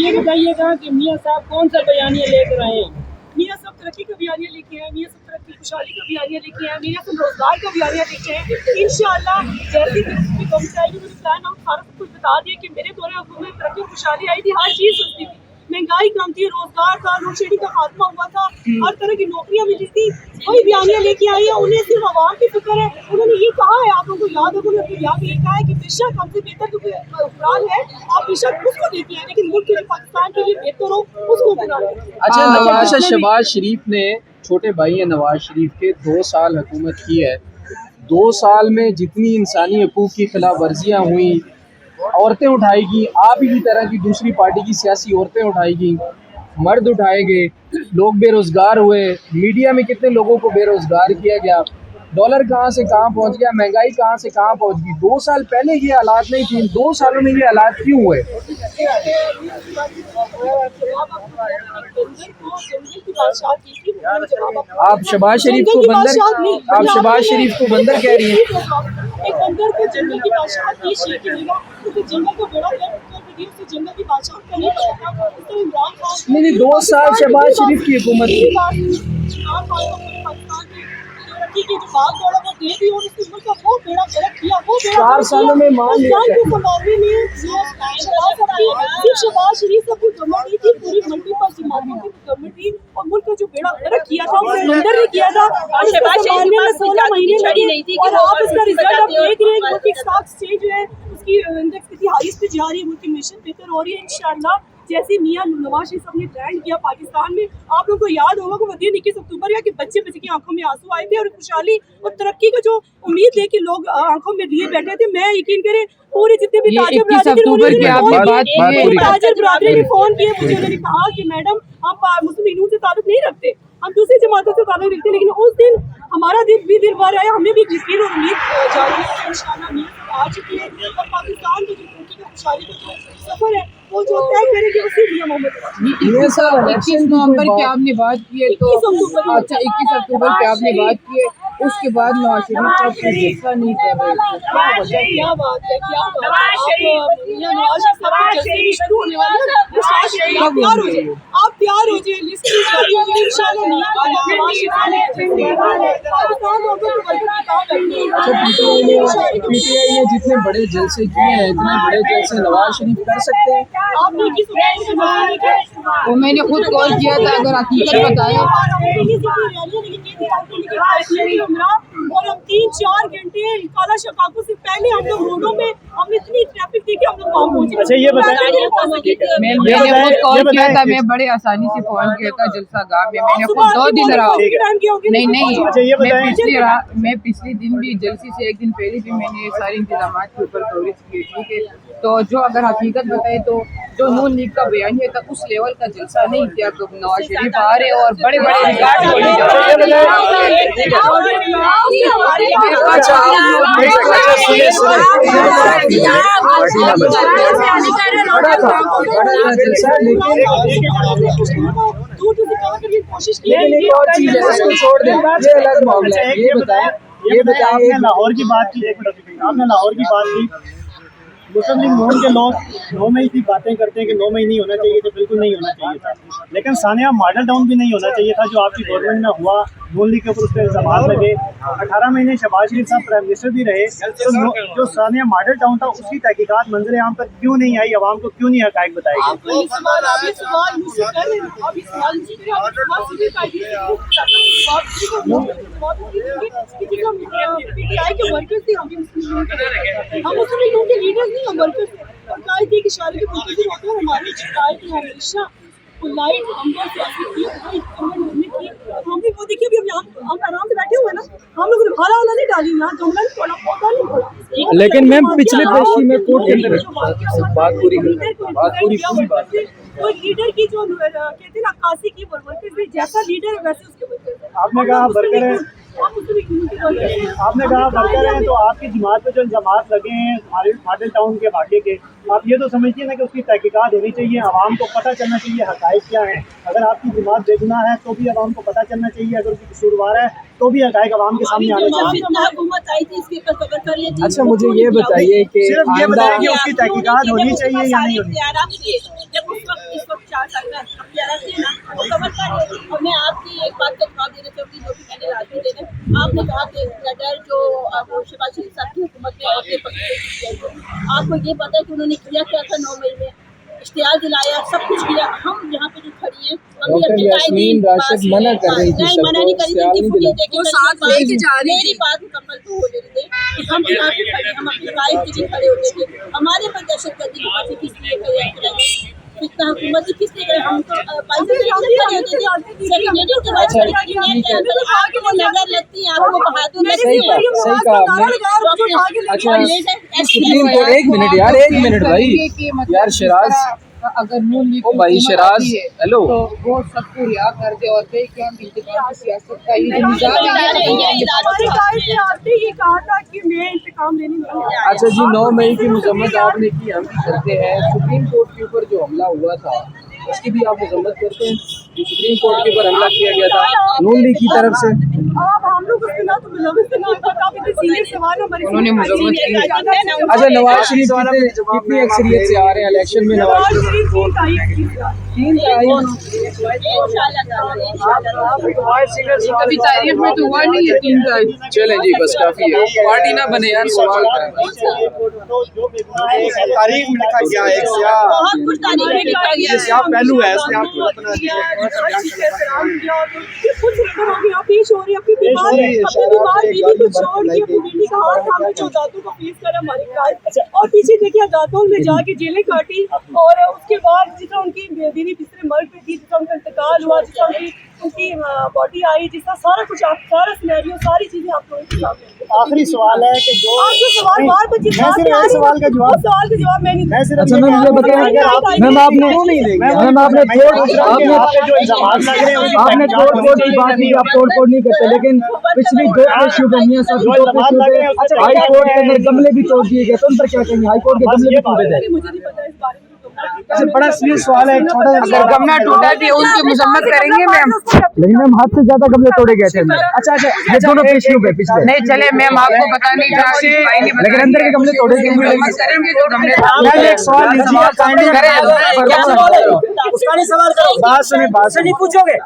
ये बताइएगा कि मियाँ साहब कौन सा बयानिया लेकर आए हैं? मियाँ साहब तरक्की का बयानिया लेके आए, मियाँ साहब तरक्की खुशहाली का बयानिया लेके आए, मियाँ साहब रोजगार का बयानिया लेके आए। इंशाअल्लाह जैसी कौन आएगी मुझे प्लान हम सारा कुछ बता दिए कि मेरे दौरे हुकूमत में तरक्की खुशहाली आई थी, हर चीज़ सस्ती थी, महंगाई कम थी, रोजगार था, लोडशेडिंग का खात्मा हुआ था, हर तरह की नौकरियां मिली थी। वही बयानिया लेके आई है, उन्हें सिर्फ आवाम की फिक्र है। उन्होंने ये कहा है, आप लोगों को याद है, उन्होंने अपनी याद ये कहा है कि बेशक हमसे बेहतर जो हुक्मरान है आप बेशक उसको लेके आए, लेकिन मुल्क के लिए पाकिस्तान के लिए बेहतर हो उसको हुक्मरान। अच्छा, शहबाज शरीफ ने छोटे भाई है नवाज शरीफ के 2 साल हुकूमत की है। 2 साल में जितनी इंसानी हकूक़ की खिलाफ वर्जियाँ हुई, औरतें उठाएगी, आप ही की तरह की दूसरी पार्टी की सियासी औरतें उठाएगी, मर्द उठाए गए, लोग बेरोज़गार हुए, मीडिया में कितने लोगों को बेरोज़गार किया गया, डॉलर कहाँ से कहाँ पहुँच गया, महंगाई कहाँ से कहाँ पहुँच गई। 2 साल पहले ये हालात नहीं थे, 2 सालों में ये हालात क्यों हुए? आप शहबाज शरीफ को बंदर कह रही हैं? एक बंदर को जंगल की बादशाह की शेख की जगह, क्योंकि जंगल को बड़ा जंगल की बादशाह का नहीं पता। नहीं, 2 साल शहबाज शरीफ की हुकूमत थी। की जो बात दौड़ा वो दे दी और उसके ऊपर का वो बेड़ा गर्क किया, वो 4 सालों में मान लिया शहबाज शरीफ से कोई गवर्नमेंट थी, पूरी मल्टी पार्टी गवर्नमेंट थी और मुल्क का जो बेड़ा गर्क किया था वो बंदर ने किया था। और शहबाज शरीफ में 16 महीने लगे और आप इसका रिजल्ट आप देख रहे हैं। मुल्क की स्टॉक एक्सचेंज जो है उसकी इंडेक्स कितनी हाईएस्ट पे जा रही है, मुल्क की मिशन बेहतर हो रही है इंशाअल्लाह। जैसे मियाँ नवाज शरीफ साहब ने ट्रेंड किया पाकिस्तान में, आप लोगों को याद होगा कि वजीर 21 अक्टूबर या कि बच्चे की आंखों में आंसू आए थे और खुशहाली और तरक्की का जो उम्मीद लेके लोग आंखों में लिए बैठे थे। मैं यकीन करें पूरे जितने भी ताजर बरादरी ने फोन किए मुझे, उन्होंने कहा कि मैडम हम मुस्लिम लीग से ताल्लुक नहीं रखते, हम दूसरी जमातों से ताल्लुक रखते, लेकिन उस दिन हमारा दिल भर आया, हमें भी यकीन और उम्मीद जारी है इंशाअल्लाह मियाँ आ चुकी है और पाकिस्तान की जो तरक्की का खुशहाली का जो सफर है वो जो तय करेंगे उसी लिए मोहम्मद। 21 नवंबर की आपने बात की है तो अच्छा 21 अक्टूबर की आपने बात की है, उसके बाद नवाज शरीफ साहब को जलसा नहीं कर रहे थे। क्या बात है, क्या बात है, आप तैयार हो जाए, लिस्ट जारी हो जाए इंशाअल्लाह। पीटीआई ने जितने बड़े जलसे किए हैं, इतने बड़े जलसे नवाज शरीफ कर सकते हैं? वो मैंने खुद कॉल किया था, अगर हकीकत बताया और हम 3-4 घंटे काला शकाकों से पहले हम लोग रोडों में हम इतनी ट्रैफिक थी कि हम लोग वहाँ पहुँचे। अच्छा ये बताइए, मैंने खुद कॉल किया था, मैं बड़े आसानी से पहुँच गया था जलसा गाँव में, मैंने खुद 2 दिन रहा। नहीं, मैं पिछले दिन भी जलसे से 1 दिन पहले भी मैंने सारे इंतजाम के ऊपर कवरेज की, ठीक है। तो जो अगर हकीकत बताए तो जो नून लीग का बयान था उस लेवल का जलसा नहीं किया, तो नवाज शरीफ आ रहे और बड़े बड़े रिकॉर्ड होने जा रहे आपने लाहौर की बात की, आपने लाहौर की बात की, मुस्लिम लीग नून के लोग 9 मई की बातें करते हैं कि 9 मई नहीं होना चाहिए था, बिल्कुल नहीं होना चाहिए था, लेकिन सानिया मॉडल टाउन भी नहीं होना चाहिए था जो आपकी गवर्नमेंट में हुआ। नून लीग के ऊपर उसके इल्जाम लगे, 18 महीने शहबाज शरीफ साहब प्राइम मिनिस्टर भी रहे, तो जो सानिया मॉडल टाउन था उसकी तहकीकात मंजर आम पर क्यों नहीं आई, आवाम को क्यों नहीं हकायक बताए गए? लेकिन मैम पिछले पेशी में कोर्ट के अंदर बात पूरी कोई लीडर की जो कहते हैं ना अक्कासी की वर्कर्स जैसा लीडर है वैसे उसके वर्कर्स। आपने कहा वर्कर है, आपने कहा वर्कर हैं, तो आपकी जमात पे जो इल्जामात लगे हैं मॉडल टाउन के वाक़े के, आप ये तो समझिए ना कि उसकी तहकीकात होनी चाहिए, आवाम को पता चलना चाहिए हक़ाइक़ क्या हैं। अगर आपकी जमात बेगुनाह है तो भी आवाम को पता चलना चाहिए, अगर उसकी कसूरवार है तो भी हक़ाइक़ आवाम के सामने आना चाहिए। अच्छा मुझे ये बताइए कि सिर्फ ये बताइए कि उसकी तहकीकात होनी चाहिए या नहीं होनी चाहिए। रहती है ना वो समझता है। और मैं आपकी एक बात का जवाब देना चाहूँगी जो कि मैंने राजनीति देना, आपने कहा कि नडर जो शहबाज शरीफ साहब की हुकूमत में औरतें पकड़ी, आपको ये पता है कि उन्होंने किया क्या था 9 मई में, इश्तिहार दिलाया, सब कुछ किया। हम यहाँ पे जो खड़ी हैं डॉक्टर यास्मीन राशिद मना कर रही थी, नहीं मना नहीं करी थी, दिला वो साथ लेके जा रही थी। मेरी बात मुकम्मल तो हो रही थी कि हम यहाँ पे खड़े, हम अपनी राइट के लिए खड़े होते थे। हमारे पर दहशतगर्दी की बातें किस लिए करें, कितना हुकूमत की किस लिए करें, हम तो नजर लगती है आपको बहादुर सही कहा आपने। अच्छा सुप्रीम कोर्ट, एक मिनट यार, एक मिनट भाई यार, शराज अगर नून लीग ओ भाई शराज, हेलो, तो वो सबको रिहा कर दे और कई क्या इंतकाम की सियासत का ये जो निजाम है ये कहा था कि मैं इंतकाम लेने नहीं आया। अच्छा जी, 9 मई की मजम्मत आपने की, हम भी करते हैं। सुप्रीम कोर्ट के ऊपर जो हमला हुआ था उसकी भी आप मजम्मत करते हैं? सुप्रीम कोर्ट के ऊपर हमला किया गया था नून लीग की तरफ से, अब हम लोग उसके ना तो मुलविस ना काफी सीरियस सवाल हमारे उन्होंने मजम्मत की। अच्छा नवाज शरीफ कितनी अक्सरियत से आ रहे हैं इलेक्शन में? नवाज शरीफ कभी तारीख में तो हुआ नहीं है 3 तारीख। चले जी, बस काफी है, पार्टी ना बने यार, सवाल करें। तारीख में लिखा गया है, बहुत कुछ तारीख में लिखा गया है। पहलू है इसमें आप पेश हो रही है अपनी बीमार बीवी को छोड़ के अपनी बेटी का हाथ थामे जो दादू को प्लीज कर हमारे ख्याल। और पीछे देखिए दादू ने जाके जेलें काटी और उसके बाद जितना उनकी बीवी तीसरे मर्ग पे थी, जितना उनका इंतकाल हुआ, जितना उनकी बॉडी आई, जितना सारा कुछ आप सारा सिनेरियो सारी चीजें आप लोगों के सामने। आखिरी सवाल है कि जो सवाल बार पर मैं सिर्फ एक सवाल का जवाब मैं नहीं मैं सिर्फ अच्छा मैम ये बताइए, मैम आपने जो इल्जामात लग रहे हैं आपने तोड़ फोड़ की बात की, आप तोड़ फोड़ नहीं करते, लेकिन पिछली 2 इशू पे मियां साहब हाई कोर्ट के अंदर गमले भी तोड़ दिए गए, तो उन पर क्या कहेंगे? हाई कोर्ट के गमले भी तोड़े गए। मुझे नहीं पता इस बारे में। अच्छा बड़ा सीरियस सवाल है, छोटा अगर गमला टूटा थी उनकी मजम्मत करेंगे मैम, लेकिन मैम हाथ से ज्यादा गमले तोड़े गए थे। अच्छा ये दोनों इशू पे पिछले नहीं चले मैम आपको पता नहीं था, लेकिन अंदर के गमले तोड़े गए। करेंगे जो गमले एक सवाल लीजिए, उसका नहीं सवाल करो, बात सुनिए, बात सुनिए, पूछोगे